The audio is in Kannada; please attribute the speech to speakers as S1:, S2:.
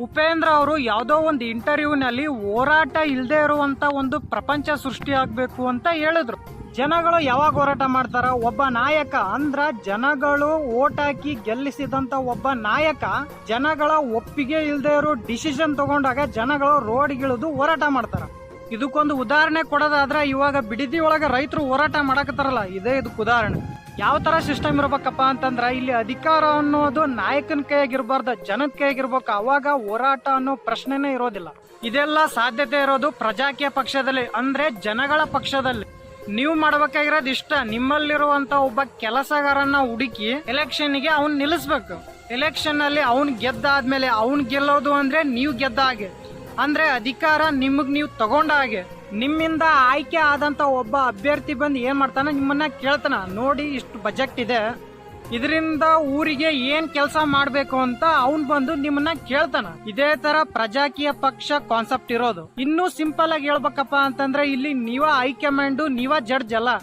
S1: ಉಪೇಂದ್ರ ಅವರು ಯಾವುದೋ ಒಂದು ಇಂಟರ್ವ್ಯೂನಲ್ಲಿ ಹೋರಾಟ ಇಲ್ಲದೆ ಇರುವಂತ ಒಂದು ಪ್ರಪಂಚ ಸೃಷ್ಟಿ ಆಗ್ಬೇಕು ಅಂತ ಹೇಳಿದ್ರು. ಜನಗಳು ಯಾವಾಗ ಹೋರಾಟ ಮಾಡ್ತಾರ? ಒಬ್ಬ ನಾಯಕ ಅಂದ್ರ ಜನಗಳು ಓಟ್ ಹಾಕಿ ಗೆಲ್ಲಿಸಿದಂತ ಒಬ್ಬ ನಾಯಕ ಜನಗಳ ಒಪ್ಪಿಗೆ ಇಲ್ಲದೆ ಇರೋ ಡಿಸಿಷನ್ ತಗೊಂಡಾಗ ಜನಗಳು ರೋಡ್ಗಿಳಿದು ಹೋರಾಟ ಮಾಡ್ತಾರ. ಇದಕ್ಕೊಂದು ಉದಾಹರಣೆ ಕೊಡೋದಾದ್ರೆ ಇವಾಗ ಬಿಡದಿ ಒಳಗ ರೈತರು ಹೋರಾಟ ಮಾಡಕತ್ತಾರಲ್ಲ, ಇದೇ ಇದಕ್ಕೆ ಉದಾಹರಣೆ. ಯಾವ ತರ ಸಿಸ್ಟಮ್ ಇರ್ಬೇಕಪ್ಪ ಅಂತಂದ್ರ ಇಲ್ಲಿ ಅಧಿಕಾರ ಅನ್ನೋದು ನಾಯಕನ ಕೈಯಾಗಿರ್ಬಾರ್ದ, ಜನದ ಕೈಯಾಗಿರ್ಬೇಕು. ಅವಾಗ ಹೋರಾಟ ಅನ್ನೋ ಪ್ರಶ್ನೆನೇ ಇರೋದಿಲ್ಲ. ಇದೆಲ್ಲ ಸಾಧ್ಯತೆ ಇರೋದು ಪ್ರಜಾಕೀಯ ಪಕ್ಷದಲ್ಲಿ, ಅಂದ್ರೆ ಜನಗಳ ಪಕ್ಷದಲ್ಲಿ. ನೀವು ಮಾಡ್ಬೇಕಾಗಿರೋದು ಇಷ್ಟ, ನಿಮ್ಮಲ್ಲಿರುವಂತ ಒಬ್ಬ ಕೆಲಸಗಾರನ್ನ ಹುಡುಕಿ ಎಲೆಕ್ಷನ್ಗೆ ಅವ್ನ್ ನಿಲ್ಲಿಸ್ಬೇಕು. ಎಲೆಕ್ಷನ್ ಅಲ್ಲಿ ಅವ್ನ್ ಗೆದ್ದಾದ್ಮೇಲೆ ಅವ್ನ್ ಗೆಲ್ಲೋದು ಅಂದ್ರೆ ನೀವು ಗೆದ್ದ ಹಾಗೆ, ಅಂದ್ರೆ ಅಧಿಕಾರ ನಿಮಗ್ ನೀವು ತಗೊಂಡ ಹಾಗೆ. ನಿಮ್ಮಿಂದ ಆಯ್ಕೆ ಆದಂತ ಒಬ್ಬ ಅಭ್ಯರ್ಥಿ ಬಂದು ಏನ್ ಮಾಡ್ತಾನ, ನಿಮ್ಮನ್ನ ಕೇಳ್ತಾನ, ನೋಡಿ ಇಷ್ಟು ಬಜೆಟ್ ಇದೆ, ಇದರಿಂದ ಊರಿಗೆ ಏನ್ ಕೆಲಸ ಮಾಡ್ಬೇಕು ಅಂತ ಅವ್ನ್ ಬಂದು ನಿಮ್ಮನ್ನ ಕೇಳ್ತಾನ. ಇದೇ ತರ ಪ್ರಜಾಕೀಯ ಪಕ್ಷ ಕಾನ್ಸೆಪ್ಟ್ ಇರೋದು. ಇನ್ನೂ ಸಿಂಪಲ್ ಆಗಿ ಹೇಳ್ಬೇಕಪ್ಪ ಅಂತಂದ್ರೆ ಇಲ್ಲಿ ನೀವ ಹೈಕಮಾಂಡ್, ನೀವ ಜಡ್ಜ್ ಅಲ್ಲ.